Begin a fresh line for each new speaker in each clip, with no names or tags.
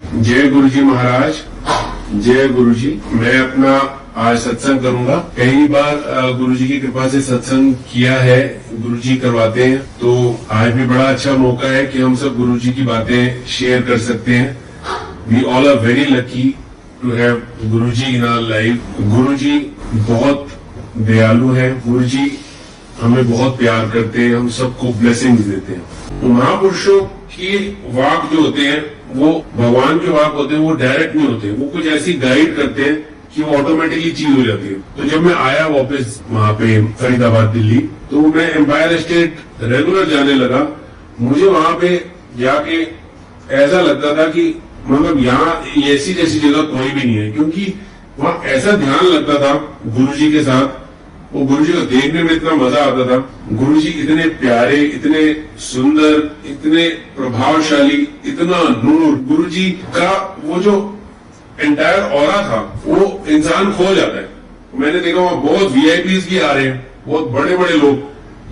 जय गुरु जी महाराज, जय गुरु जी। मैं अपना आज सत्संग करूंगा। कई बार गुरु जी की कृपा से सत्संग किया है, गुरु जी करवाते हैं, तो आज भी बड़ा अच्छा मौका है कि हम सब गुरु जी की बातें शेयर कर सकते हैं। We all are very lucky to have guru ji in our life. गुरु जी बहुत दयालु है, गुरु जी हमें बहुत प्यार करते हैं, हम सबको ब्लेसिंग्स देते हैं। महापुरुषों की वाक जो होते हैं वो भगवान के वाक होते हैं, वो डायरेक्ट नहीं होते, वो कुछ ऐसी गाइड करते हैं कि वो ऑटोमेटिकली चीज हो जाती है। तो जब मैं आया वापस वहां पे फरीदाबाद दिल्ली, तो मैं एम्पायर स्टेट रेगुलर जाने लगा। मुझे वहां पे जाके ऐसा लगता था कि मतलब यहाँ ऐसी जैसी जगह कोई भी नहीं है, क्योंकि वहाँ ऐसा ध्यान लगता था गुरु जी के साथ। वो गुरु जी को देखने में इतना मजा आता था। गुरु जी इतने प्यारे, इतने सुंदर, इतने प्रभावशाली, इतना नूर। गुरु जी का वो जो एंटायर ऑरा था वो इंसान खो जाता है। मैंने देखा वहां बहुत वीआईपीज भी आ रहे हैं, बहुत बड़े बड़े लोग,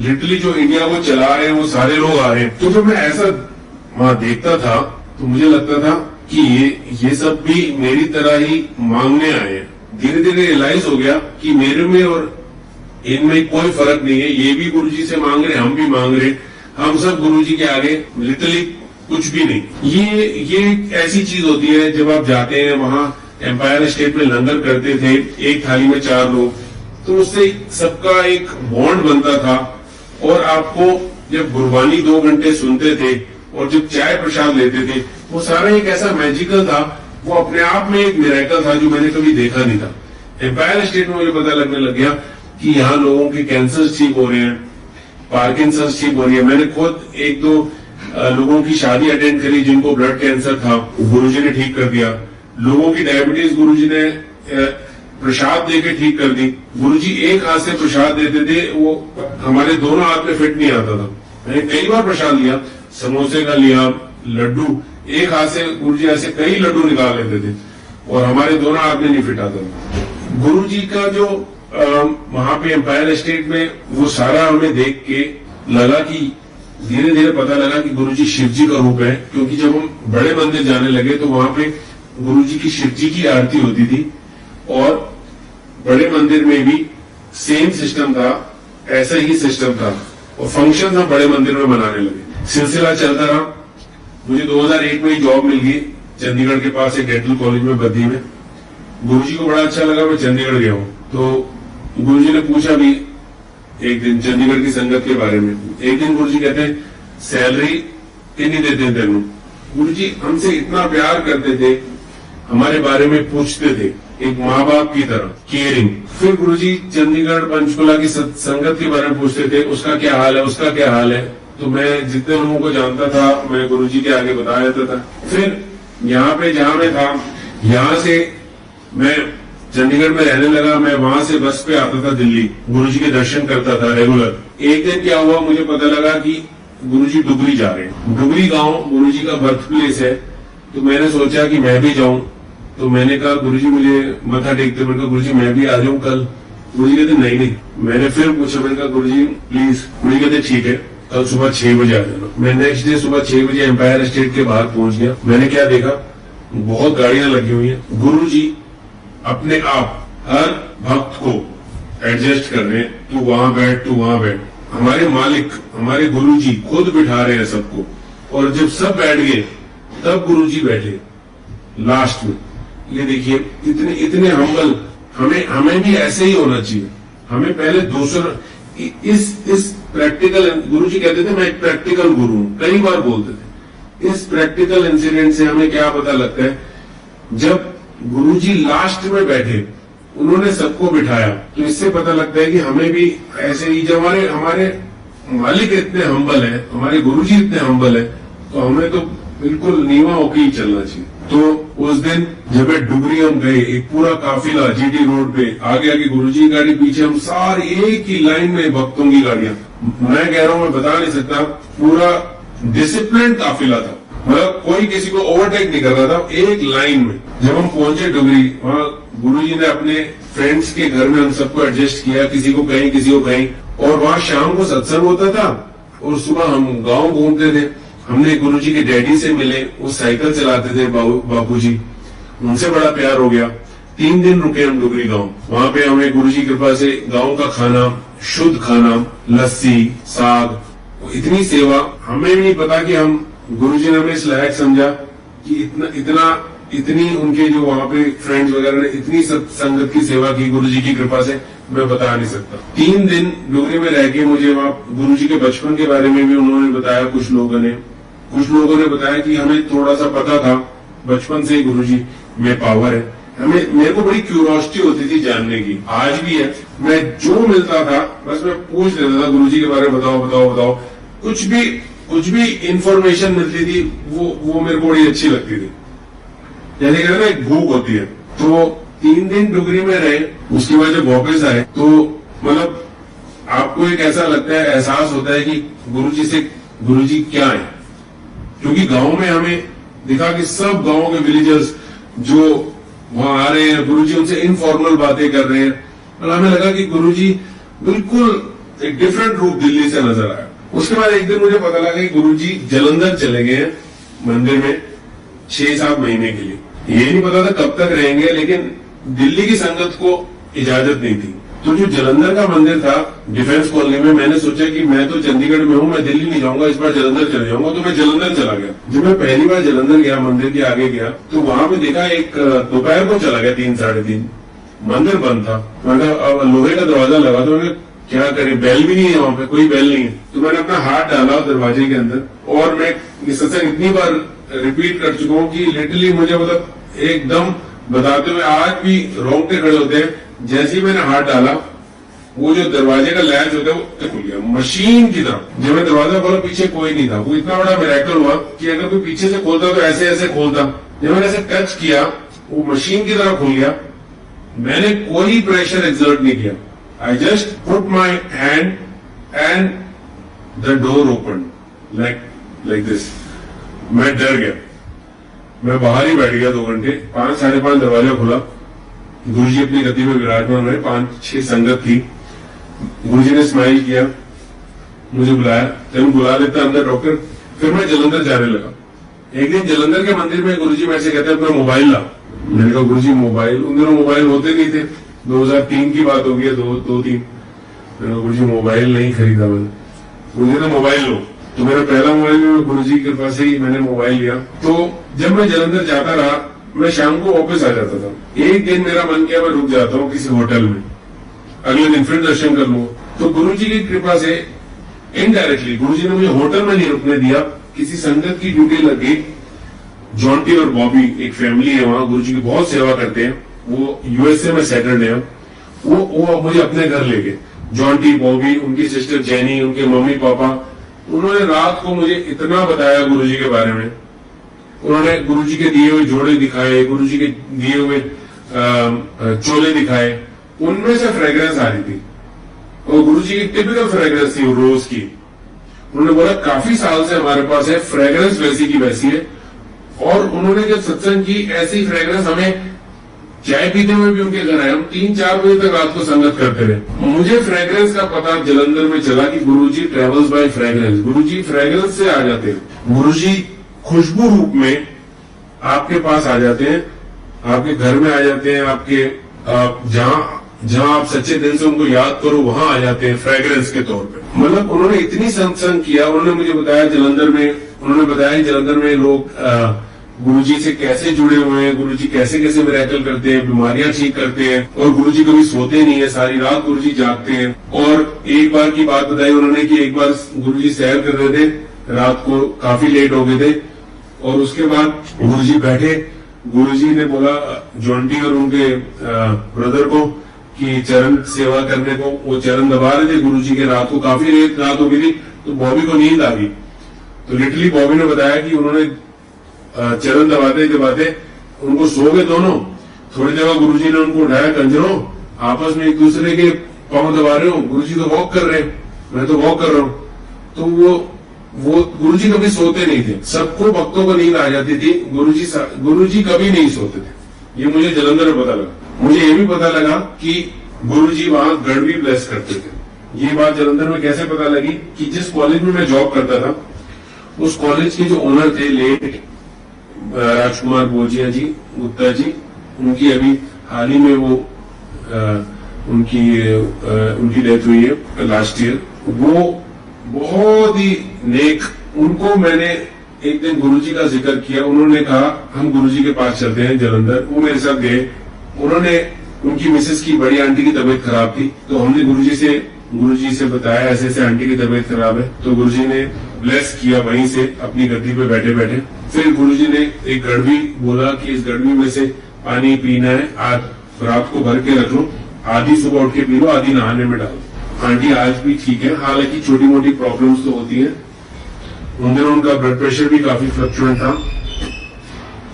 लिटरली जो इंडिया को चला रहे हैं वो सारे लोग आ रहे हैं। तो जब मैं ऐसा वहां देखता था तो मुझे लगता था कि ये सब भी मेरी तरह ही मांगने आए हैं। धीरे धीरे रियलाइज हो गया कि मेरे में और इनमें कोई फर्क नहीं है। ये भी गुरुजी से मांग रहे, हम भी मांग रहे, हम सब गुरुजी के आगे लिटरली कुछ भी नहीं। ये ऐसी चीज होती है जब आप जाते हैं वहां। एम्पायर स्टेट में लंगर करते थे, एक थाली में 4 लोग, तो उससे सबका एक बॉन्ड बनता था। और आपको जब गुरबानी 2 घंटे सुनते थे और जब चाय प्रसाद लेते थे, वो सारा एक ऐसा मैजिकल था, वो अपने आप में एक मिरेकल था जो मैंने कभी देखा नहीं था। एम्पायर स्टेट में मुझे पता लगने लग गया कि यहाँ लोगों के कैंसर ठीक हो रहे हैं, पार्किंसंस ठीक हो रही है। मैंने खुद 1-2 लोगों की शादी अटेंड करी जिनको ब्लड कैंसर था, गुरुजी ने ठीक कर दिया। लोगों की डायबिटीज गुरुजी ने प्रसाद देके ठीक कर दी। गुरुजी एक हाथ से प्रसाद देते थे, वो हमारे दोनों हाथ में फिट नहीं आता था। मैंने कई बार प्रसाद लिया, समोसे का लिया, लड्डू, एक हाथ से गुरुजी ऐसे कई लड्डू निकाल लेते थे और हमारे दोनों हाथ में नहीं फिट आता था। गुरुजी का जो वहां पे एम्पायर स्टेट में वो सारा हमें देख के लगा कि धीरे धीरे पता लगा कि गुरुजी शिव जी का रूप है। क्योंकि जब हम बड़े मंदिर जाने लगे तो वहां पे गुरुजी की शिव जी की आरती होती थी और बड़े मंदिर में भी सेम सिस्टम था, ऐसा ही सिस्टम था और फंक्शन हम बड़े मंदिर में मनाने लगे। सिलसिला चलता रहा। मुझे 2001 में ही जॉब मिल गई चंडीगढ़ के पास एक डेंटल कॉलेज में, बद्दी में। गुरुजी को बड़ा अच्छा लगा, मैं चंडीगढ़ गया हूँ। तो गुरुजी ने पूछा भी एक दिन चंडीगढ़ की संगत के बारे में। एक दिन गुरुजी कहते हैं, सैलरी कितनी देते हैं तेनू? गुरुजी हमसे इतना प्यार करते थे, हमारे बारे में पूछते थे, एक माँ बाप की तरह केयरिंग। फिर गुरुजी चंडीगढ़ पंचकुला की संगत के बारे में पूछते थे, उसका क्या हाल है, उसका क्या हाल है। तो मैं जितने लोगों को जानता था मैं गुरुजी के आगे बता देता था। फिर यहाँ पे जहाँ मैं था, यहाँ से मैं चंडीगढ़ में रहने लगा। मैं वहां से बस पे आता था दिल्ली, गुरुजी के दर्शन करता था रेगुलर। एक दिन क्या हुआ, मुझे पता लगा कि गुरुजी डुगरी जा रहे हैं। डुगरी गांव गुरुजी का बर्थ प्लेस है। तो मैंने सोचा कि मैं भी जाऊं। तो मैंने कहा गुरुजी मुझे मत्था टेकते, मैंने कहा गुरुजी मैं भी आ जाऊं कल। गुरुजी कहते नहीं नहीं। मैंने फिर पूछा, मैंने कहा गुरुजी प्लीज। गुरुजी कहते ठीक है, कल सुबह 6 बजे आ जाना। मैं नेक्स्ट डे सुबह 6 बजे एम्पायर स्टेट के बाहर पहुंच गया। मैंने क्या देखा, बहुत गाड़ियां लगी हुई है। गुरुजी अपने आप हर भक्त को एडजस्ट कर रहे हैं, तू वहां बैठ, तू वहां बैठ। हमारे मालिक, हमारे गुरुजी खुद बिठा रहे हैं सबको। और जब सब बैठ गए तब गुरुजी बैठे लास्ट में। ये देखिए इतने इतने हम्बल। हमें भी ऐसे ही होना चाहिए। हमें पहले दूसरा इस प्रैक्टिकल, गुरुजी कहते थे मैं एक प्रैक्टिकल गुरु हूं, कई बार बोलते थे। इस प्रैक्टिकल इंसिडेंट से हमें क्या पता लगता है, जब गुरुजी लास्ट में बैठे, उन्होंने सबको बिठाया, तो इससे पता लगता है कि हमें भी ऐसे ही, जब हमारे मालिक इतने हम्बल है, हमारे गुरुजी इतने हम्बल है, तो हमें तो बिल्कुल नीवा होके ही चलना चाहिए। तो उस दिन जब डुगरी हम गए, एक पूरा काफिला जीटी रोड पे, आगे आगे गुरुजी की गाड़ी, पीछे हम सारे एक ही लाइन में भक्तों की गाड़ियां। मैं कह रहा हूं, मैं बता नहीं सकता, पूरा डिसिप्लिन काफिला था। मतलब कोई किसी को ओवरटेक नहीं कर रहा था, एक लाइन में। जब हम पहुंचे डुगरी, वहां गुरुजी ने अपने फ्रेंड्स के घर में हम सबको एडजस्ट किया, किसी को कहीं किसी को कहीं। और वहां शाम को सत्संग होता था और सुबह हम गांव घूमते थे। हमने गुरुजी के डैडी से मिले, वो साइकिल चलाते थे बापूजी, उनसे बड़ा प्यार हो गया। 3 दिन रुके हम डुगरी गांव। वहां पे हमें गुरुजी की कृपा से गांव का खाना, शुद्ध खाना, लस्सी, साग, इतनी सेवा। हमें भी नहीं पता कि हम गुरुजी ने हमें इस लायक समझा कि इतनी उनके जो वहां पे फ्रेंड्स वगैरह ने इतनी सब संगत की सेवा की गुरुजी की कृपा से, मैं बता नहीं सकता। 3 दिन डुगरी में रह के मुझे वहां गुरुजी के बचपन के बारे में भी उन्होंने बताया। कुछ लोगों ने बताया कि हमें थोड़ा सा पता था बचपन से ही गुरुजी में पावर है। मेरे को बड़ी क्यूरियोसिटी होती थी जानने की, आज भी है। मैं जो मिलता था बस मैं पूछ लेता था गुरुजी के बारे में, बताओ। कुछ भी इंफॉर्मेशन मिलती थी वो मेरे को बड़ी अच्छी लगती थी। जैसे कहते हैं ना, एक भूख होती है। तो 3 दिन डुगरी में रहे, उसके बाद जब वापस आए तो मतलब आपको एक ऐसा लगता है, एहसास होता है कि गुरुजी क्या है। क्योंकि गांव में हमें दिखा कि सब गांव के विलेजर्स जो वहां आ रहे हैं, गुरुजी उनसे इनफॉर्मल बातें कर रहे हैं, और हमें लगा कि गुरुजी बिल्कुल एक डिफरेंट रूप दिल्ली से नजर आया। उसके बाद एक दिन मुझे पता लगा कि गुरुजी जलंधर चले गए हैं मंदिर में 6-7 महीने के लिए। ये नहीं पता था कब तक रहेंगे, लेकिन दिल्ली की संगत को इजाजत नहीं थी। तो जो जलंधर का मंदिर था डिफेंस कॉलोनी में, मैंने सोचा कि मैं तो चंडीगढ़ में हूँ, मैं दिल्ली नहीं जाऊंगा, इस बार जलंधर चले जाऊंगा। तो मैं जलंधर चला गया। जब मैं पहली बार जलंधर गया, मंदिर के आगे गया, तो वहां पे देखा एक दोपहर को चला गया 3-3:30, मंदिर बंद था। मैंने लोहे का दरवाजा लगा, तो मैंने क्या करें, बेल भी नहीं है वहां पे, कोई बेल नहीं है। तो मैंने अपना हाथ डाला दरवाजे के अंदर, और मैं ये सत्संग इतनी बार रिपीट कर चुका हूँ कि लिटरली मुझे मतलब एकदम बताते हुए आज भी रोंगटे खड़े होते हैं। जैसे ही मैंने हाथ डाला, वो जो दरवाजे का लैच होता है वो खुल गया मशीन की तरह। जब मैं दरवाजा खोला, पीछे कोई नहीं था। वो इतना बड़ा मिरेकल हुआ कि अगर कोई पीछे से खोलता तो ऐसे ऐसे खोलता। जब मैंने ऐसे टच किया, वो मशीन की तरह खुल गया। मैंने कोई प्रेशर एक्सर्ट नहीं किया। I just put my hand and the door open like this. मैं डर गया, मैं बाहर ही बैठ गया 2 घंटे। 5-5:30 दरवाजा खुला। गुरुजी अपनी गति में विराजमान रहे। 5-6 संगत थी। गुरुजी ने स्माइल किया, मुझे बुलाया, तेन बुला लेता अंदर डॉक्टर। फिर मैं जलंधर जाने लगा। एक दिन जलंधर के मंदिर में गुरुजी मेरे से कहते हैं अपना मोबाइल ला। मैंने कहा गुरुजी मोबाइल, उन दिनों मोबाइल होते नहीं थे, 2003 की बात होगी, 2-3। मैंने कहा गुरुजी मोबाइल नहीं खरीदा मैंने। गुरुजी ने मोबाइल लो। तो मेरा पहला मोबाइल में गुरुजी की कृपा से ही मैंने मोबाइल लिया। तो जब मैं जलंधर जाता रहा, मैं शाम को वापस आ जाता था। एक दिन मेरा मन किया मैं रुक जाता हूँ किसी होटल में, अगले दिन फिर दर्शन कर लूं। तो गुरुजी की कृपा से इनडायरेक्टली गुरुजी ने मुझे होटल में नहीं रुकने दिया। किसी संगत की ड्यूटी लग गई। जॉन्टी और बॉबी एक फैमिली है वहां, गुरुजी की बहुत सेवा करते हैं। वो यूएसए में सेटल्ड है। वो मुझे अपने घर ले गए। जॉन्टी, बॉबी, उनकी सिस्टर जेनी, उनके मम्मी पापा, उन्होंने रात को मुझे इतना बताया गुरुजी के बारे में। उन्होंने गुरुजी के दिए हुए जोड़े दिखाए, गुरुजी के दिए हुए चोले दिखाए। उनमें से फ्रेग्रेंस आ रही थी, और गुरुजी की टिपिकल फ्रेग्रेंस थी रोज की। उन्होंने बोला काफी साल से हमारे पास है, फ्रेग्रेंस वैसी की वैसी है। और उन्होंने जब सत्संग की, ऐसी फ्रेग्रेंस हमें चाय पीते हुए भी उनके घर आए। हम 3-4 बजे तक रात को संगत करते रहे। मुझे फ्रेग्रेंस का पता जलंधर में चला कि गुरुजी ट्रेवल्स बाय फ्रेग्रेंस। गुरुजी फ्रेग्रेंस से आ जाते हैं। गुरुजी खुशबू रूप में आपके पास आ जाते हैं, आपके घर में आ जाते हैं, आपके जहां आप सच्चे दिल से उनको याद करो वहां आ जाते हैं फ्रेग्रेंस के तौर पे। मतलब उन्होंने इतनी सत्संग किया। उन्होंने मुझे बताया जलंधर में लोग गुरुजी से कैसे जुड़े हुए हैं, गुरुजी कैसे कैसे मिरेकल करते हैं, बीमारियां ठीक करते हैं। और गुरुजी कभी सोते नहीं है, सारी रात गुरुजी जागते हैं। और एक बार की बात बताई उन्होंने कि एक बार गुरुजी सैर कर रहे थे, रात को काफी लेट हो गए थे, और उसके बाद गुरुजी बैठे। गुरुजी ने बोला जॉन्टी और उनके ब्रदर को कि चरण सेवा करने को। वो चरण दबा रहे थे गुरुजी के। रात को काफी लेट रात हो गई थी, तो बॉबी को नींद आ गई। तो लिटरली बॉबी ने बताया कि उन्होंने चरण दबाते उनको सो गए दोनों। थोड़ी देर गुरुजी ने उनको उठाया, कंजरों आपस में एक दूसरे के पांव दबा रहे हो, गुरुजी तो वॉक कर रहे हैं, मैं तो वॉक कर रहा हूं। तो वो गुरुजी कभी सोते नहीं थे। सबको भक्तों को नींद आ जाती थी, गुरुजी कभी नहीं सोते थे। ये मुझे जलंधर में पता लगा। मुझे ये भी पता लगा कि गुरुजी वहां गढ़ भी ब्लेस करते थे। ये बात जलंधर में कैसे पता लगी कि जिस कॉलेज में मैं जॉब करता था, उस कॉलेज के जो ओनर थे लेट राजकुमार बोजिया जी गुप्ता जी, उनकी अभी हाल ही में वो उनकी डेथ हुई है लास्ट ईयर। वो बहुत ही नेक, उनको मैंने एक दिन गुरुजी का जिक्र किया, उन्होंने कहा हम गुरुजी के पास चलते हैं जलंधर। वो मेरे साथ गए। उन्होंने, उनकी मिसेस की बड़ी आंटी की तबीयत खराब थी, तो हमने गुरुजी से बताया ऐसे ऐसे आंटी की तबीयत खराब है। तो गुरुजी ने ब्लेस किया वहीं से अपनी गद्दी पे बैठे बैठे। फिर गुरुजी ने एक गड़बी बोला कि इस गड़बी में से पानी पीना है, आज रात को भर के रख लो, आधी सुबह उठ के पी लो, आधी नहाने में डालो। आंटी आज भी ठीक है, हालांकि छोटी मोटी प्रॉब्लम्स तो होती है। उन दिनों उनका ब्लड प्रेशर भी काफी फ्लक्चुएंट था।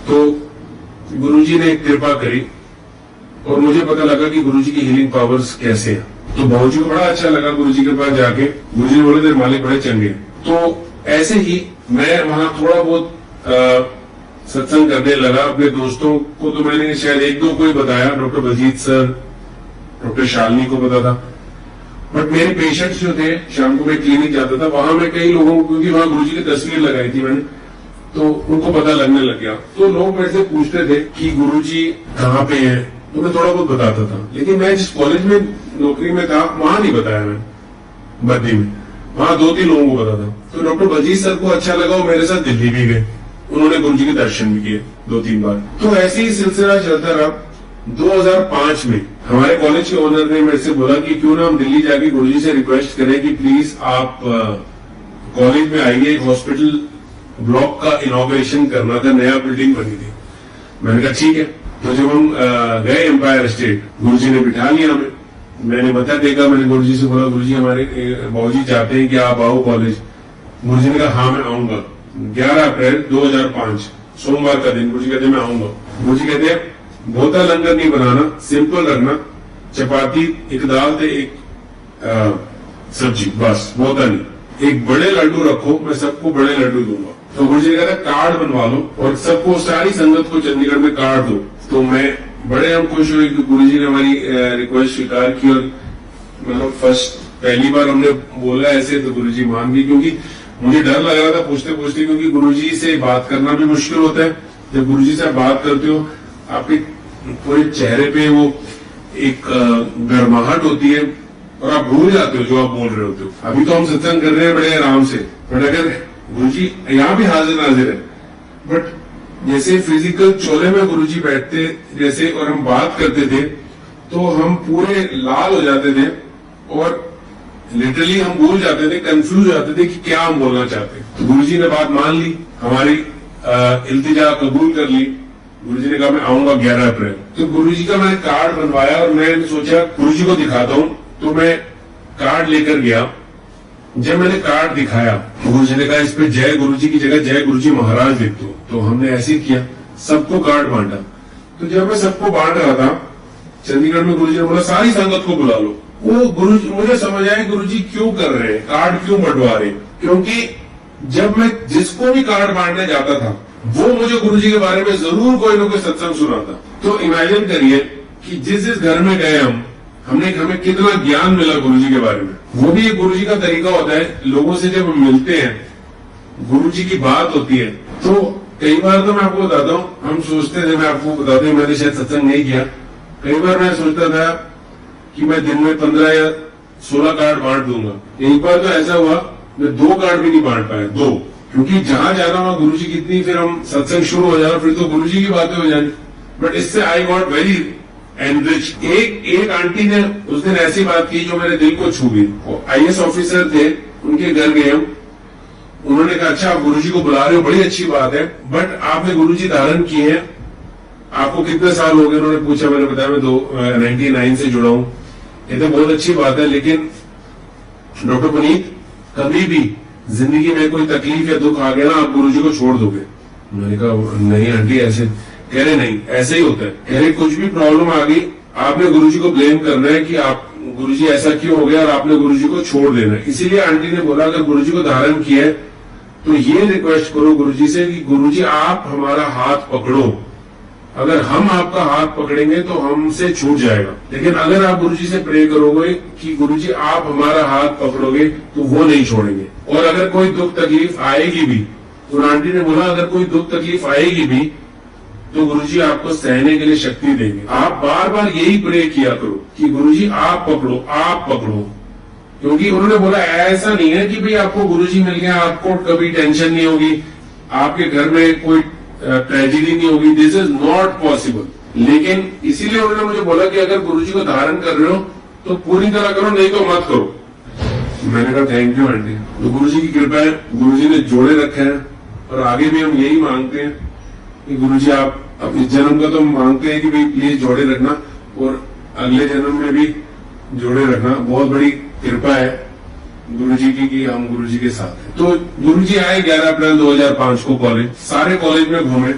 तो गुरुजी ने कृपा करी और मुझे पता लगा कि गुरुजी की हीलिंग पावर्स कैसे हैं। तो बाबूजी को बड़ा अच्छा लगा गुरुजी के पास जाके। गुरुजी ने बोले तेरे मालिक बड़े चंगे। तो ऐसे ही मैं वहां थोड़ा बहुत सत्संग करने लगा। अपने दोस्तों को तो मैंने शायद एक दो को ही बताया, doctor Baljeet sir, doctor Shalini को पता था, बट मेरे पेशेंट्स जो थे, शाम को मैं क्लिनिक जाता था, वहां मैं कई लोगों को, क्योंकि वहां गुरुजी की तस्वीर लगाई थी मैंने, तो उनको पता लगने लग गया। तो लोग मेरे से पूछते थे कि गुरुजी कहाँ पे हैं, तो मैं थोड़ा बहुत बताता था। लेकिन मैं जिस कॉलेज में नौकरी में था वहां नहीं बताया मैंने, बद्दी में, वहां 2-3 लोगों को पता था। तो डॉक्टर बलजीत सर को अच्छा लगा, वो मेरे साथ दिल्ली भी गए, उन्होंने गुरुजी के दर्शन भी किए 2-3 बार। तो ऐसे ही सिलसिला चलता रहा। 2005 में हमारे कॉलेज के ओनर ने मेरे से बोला कि क्यों ना हम दिल्ली जाके गुरुजी से रिक्वेस्ट करें कि प्लीज आप कॉलेज में आइए, एक हॉस्पिटल ब्लॉक का इनॉग्रेशन करना था, नया बिल्डिंग बनी थी। मैंने कहा ठीक है। तो जब हम गए एम्पायर स्टेट, गुरुजी ने बिठा लिया हमें, मैंने बता देखा, मैंने गुरुजी से बोला गुरुजी हमारे बाबूजी चाहते हैं कि आप आओ कॉलेज। गुरुजी ने कहा हाँ मैं आऊंगा। 11 अप्रैल 2005 सोमवार का दिन, गुरुजी कहते मैं आऊंगा। गुरुजी कहते हैं बहुता लंगर नहीं बनाना, सिंपल रखना, चपाती, एक दाल थे, एक सब्जी, बस, बहुता नहीं। एक बड़े लड्डू रखो, मैं सबको बड़े लड्डू दूंगा। तो गुरुजी ने कहा कार्ड बनवा लो और सबको, सारी संगत को चंडीगढ़ में कार्ड दो। तो मैं बड़े हम खुश हुए कि गुरुजी ने हमारी रिक्वेस्ट स्वीकार की। और मतलब पहली बार हमने बोला ऐसे तो गुरुजी मान गए, क्योंकि मुझे डर लग रहा था पूछते पूछते, क्योंकि गुरुजी से बात करना भी मुश्किल होता है। जब गुरुजी से बात करते हो, आपके पूरे चेहरे पे वो एक गर्माहट होती है और आप भूल जाते हो जो आप बोल रहे होते हो। अभी तो हम सत्संग कर रहे हैं बड़े आराम से, बट अगर गुरुजी यहाँ भी हाजिर नाजिर है, बट जैसे फिजिकल चोले में गुरुजी बैठते जैसे और हम बात करते थे, तो हम पूरे लाल हो जाते थे और लिटरली हम भूल जाते थे, कंफ्यूज हो जाते थे कि क्या हम बोलना चाहते। तो गुरुजी ने बात मान ली, हमारी इल्तिजा कबूल कर ली। गुरुजी ने कहा मैं आऊंगा 11 अप्रैल। तो गुरुजी का मैंने कार्ड बनवाया और मैंने सोचा गुरुजी को दिखाता हूँ। तो मैं कार्ड लेकर गया। जब मैंने कार्ड दिखाया, गुरुजी ने कहा इस पे जय गुरुजी की जगह जय गुरुजी महाराज लिख दो। तो हमने ऐसे ही किया, सबको कार्ड बांटा। तो जब मैं सबको बांट रहा था, चंडीगढ़ में गुरुजी ने बोला सारी संगत को बुला लो। वो गुरुजी, मुझे समझ आया गुरुजी क्यों कर रहे हैं, कार्ड क्यों बंटवा रहे हैं। क्योंकि जब मैं जिसको भी कार्ड बांटने जाता था, वो मुझे गुरुजी के बारे में जरूर कोई ना कोई सत्संग सुनाता। तो इमेजिन करिए कि जिस घर में गए हमें कितना ज्ञान मिला गुरुजी के बारे में। वो भी एक गुरुजी का तरीका होता है, लोगों से जब हम मिलते हैं, गुरुजी की बात होती है। तो कई बार तो मैं आपको बताता हूँ, हम सोचते थे, मैं आपको बताता हूँ, मैंने शायद सत्संग नहीं किया, कई बार मैं सोचता था कि मैं दिन में 15 या 16 कार्ड बांट दूंगा। एक बार तो ऐसा हुआ मैं 2 कार्ड भी नहीं बांट पाया, 2, क्योंकि जहां जाना वहां गुरुजी कितनी, फिर हम सत्संग शुरू हो जाना, फिर तो गुरुजी की बातें हो जानी। बट इससे आई गॉट वेरी एनरिच। एक आंटी ने उस दिन ऐसी बात की जो मेरे दिल को छू गई। वो IAS ऑफिसर थे, उनके घर गए हम। उन्होंने कहा अच्छा आप गुरुजी को बुला रहे हो, बड़ी अच्छी बात है, बट आपने गुरुजी धारण किए हैं, आपको कितने साल हो गए? उन्होंने पूछा। मैंने बताया मैं 99 से जुड़ा हूं। ये तो बहुत अच्छी बात है, लेकिन डॉक्टर पुनीत कभी भी जिंदगी में कोई तकलीफ या दुख आ गया ना, आप गुरुजी को छोड़ दोगे? मैंने कहा नहीं आंटी ऐसे। कह रहे नहीं ऐसे ही होता है। कह रहे कुछ भी प्रॉब्लम आ गई, आपने गुरुजी को ब्लेम करना है कि आप गुरुजी ऐसा क्यों हो गया, और आपने गुरुजी को छोड़ देना है। इसीलिए आंटी ने बोला अगर गुरुजी को धारण किया है तो ये रिक्वेस्ट करो गुरुजी से कि गुरुजी आप हमारा हाथ पकड़ो। अगर हम आपका हाथ पकड़ेंगे तो हमसे छूट जाएगा, लेकिन अगर आप गुरुजी से प्रे करोगे कि गुरुजी आप हमारा हाथ पकड़ोगे, तो वो नहीं छोड़ेंगे। और अगर कोई दुख तकलीफ आएगी भी, तो आंटी ने बोला अगर कोई दुख तकलीफ आएगी भी तो गुरुजी आपको सहने के लिए शक्ति देंगे। आप बार बार यही प्रे किया करो कि गुरुजी आप पकड़ो, आप पकड़ो। क्योंकि उन्होंने बोला ऐसा नहीं है कि भाई आपको गुरुजी मिल गया आपको कभी टेंशन नहीं होगी, आपके घर में कोई ट्रेजेडी नहीं होगी। This is not possible. लेकिन इसीलिए उन्होंने मुझे बोला कि अगर गुरुजी को धारण कर रहे हो तो पूरी तरह करो, नहीं तो मत करो। मैंने कहा थैंक यू आंटी। तो गुरुजी की कृपा है, गुरुजी ने जोड़े रखे हैं और आगे भी हम यही मांगते हैं कि गुरुजी आप अब इस जन्म का तो मांगते हैं कि भाई प्लीज जोड़े रखना और अगले जन्म में भी जोड़े रखना। बहुत बड़ी कृपा है गुरुजी की कि हम गुरुजी के साथ हैं। तो गुरुजी आए 11 अप्रैल 2005 को कॉलेज, सारे कॉलेज में घूमे,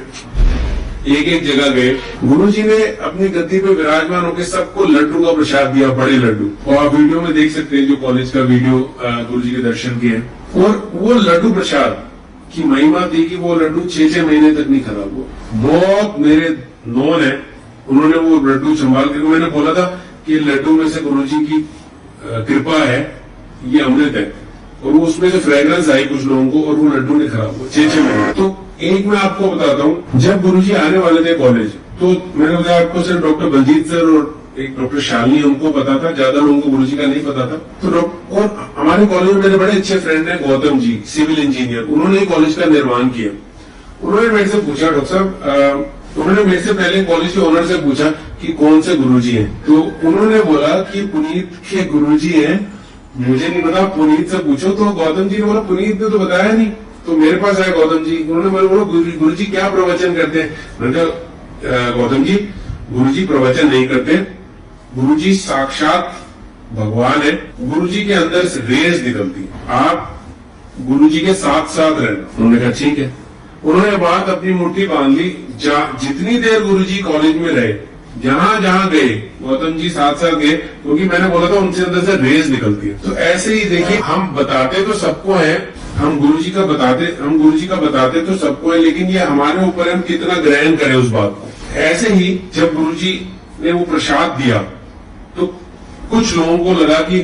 एक एक जगह गए। गुरुजी ने अपनी गद्दी पे विराजमान होकर सबको लड्डू का प्रसाद दिया, बड़े लड्डू। और आप वीडियो में देख सकते हैं जो कॉलेज का वीडियो गुरुजी के दर्शन किए। और वो लड्डू प्रसाद की महिमा थी कि वो लड्डू 6-6 महीने तक नहीं खराब हुआ। बहुत मेरे नॉन है, उन्होंने वो लड्डू संभाल के, मैंने बोला था कि लड्डू में से गुरुजी की कृपा है, ये अमृत है। और वो उसमें से फ्रेग्रेंस आई कुछ लोगों को और वो लड्डू नहीं खराब हुआ 6-6 महीने। तो एक मैं आपको बताता हूँ, जब गुरुजी आने वाले थे कॉलेज तो मैंने बताया आपको सिर्फ डॉक्टर बलजीत सर और एक डॉक्टर शालिनी उनको पता था, ज्यादा लोगों को गुरुजी का नहीं पता था। तो और हमारे कॉलेज में मेरे बड़े अच्छे फ्रेंड हैं गौतम जी, सिविल इंजीनियर, उन्होंने कॉलेज का निर्माण किया। उन्होंने मेरे से पूछा डॉक्टर साहब, उन्होंने मेरे से पहले कॉलेज के ओनर से पूछा कि कौन से गुरुजी हैं। तो उन्होंने बोला कि पुनीत के गुरुजी हैं। मुझे नहीं पता, पुनीत से पूछो। तो गौतम जी ने बोला पुनीत ने तो बताया नहीं। तो मेरे पास आए गौतम जी, उन्होंने बोला गुरुजी क्या प्रवचन करते हैं। मैंने कहा गौतम जी गुरुजी प्रवचन नहीं करते, गुरुजी साक्षात भगवान है, गुरुजी के अंदर से रेस निकलती है, आप गुरुजी के साथ साथ रहना। उन्होंने कहा ठीक है। उन्होंने बात अपनी मुट्ठी बांध ली। जितनी देर गुरुजी कॉलेज में रहे, जहां जहां गए गौतम जी साथ साथ गए, क्योंकि मैंने बोला था उनसे अंदर से रेस निकलती है। तो ऐसे ही देखिए, हम बताते तो सबको है, हम गुरुजी का बताते तो सबको है, लेकिन ये हमारे ऊपर हम कितना ग्रहण करें उस बात को। ऐसे ही जब गुरुजी ने वो प्रसाद दिया तो कुछ लोगों को लगा कि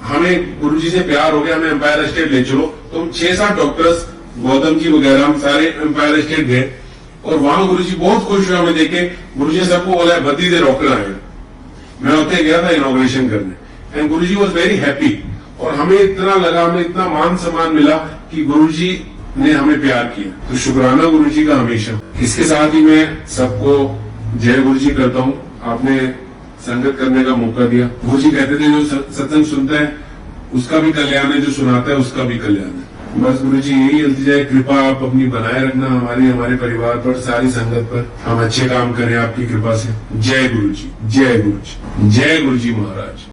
हमें गुरुजी से प्यार हो गया, हमें एम्पायर स्टेट ले चलो। तो 6-7 डॉक्टर्स, गौतम जी वगैरह, हम सारे एम्पायर स्टेट गए और वहां गुरुजी बहुत खुश हुए हमें देखे। गुरुजी सबको बोला बत्ती दे रोकना है। मैं उतने गया था इनॉग्रेशन करने and Guruji was very happy. और हमें इतना लगा, हमें इतना मान सम्मान मिला कि गुरुजी ने हमें प्यार किया। तो शुक्राना गुरुजी का हमेशा। इसके साथ ही मैं सबको जय गुरुजी करता हूँ। आपने संगत करने का मौका दिया। गुरुजी कहते थे जो सत्संग सुनता है उसका भी कल्याण है, जो सुनाता है उसका भी कल्याण है। बस गुरुजी यही अल्तिजा कृपा आप अपनी बनाए रखना हमारे परिवार पर, सारी संगत पर। हम अच्छे काम करें आपकी कृपा से। जय गुरुजी, जय गुरुजी, जय गुरुजी महाराज।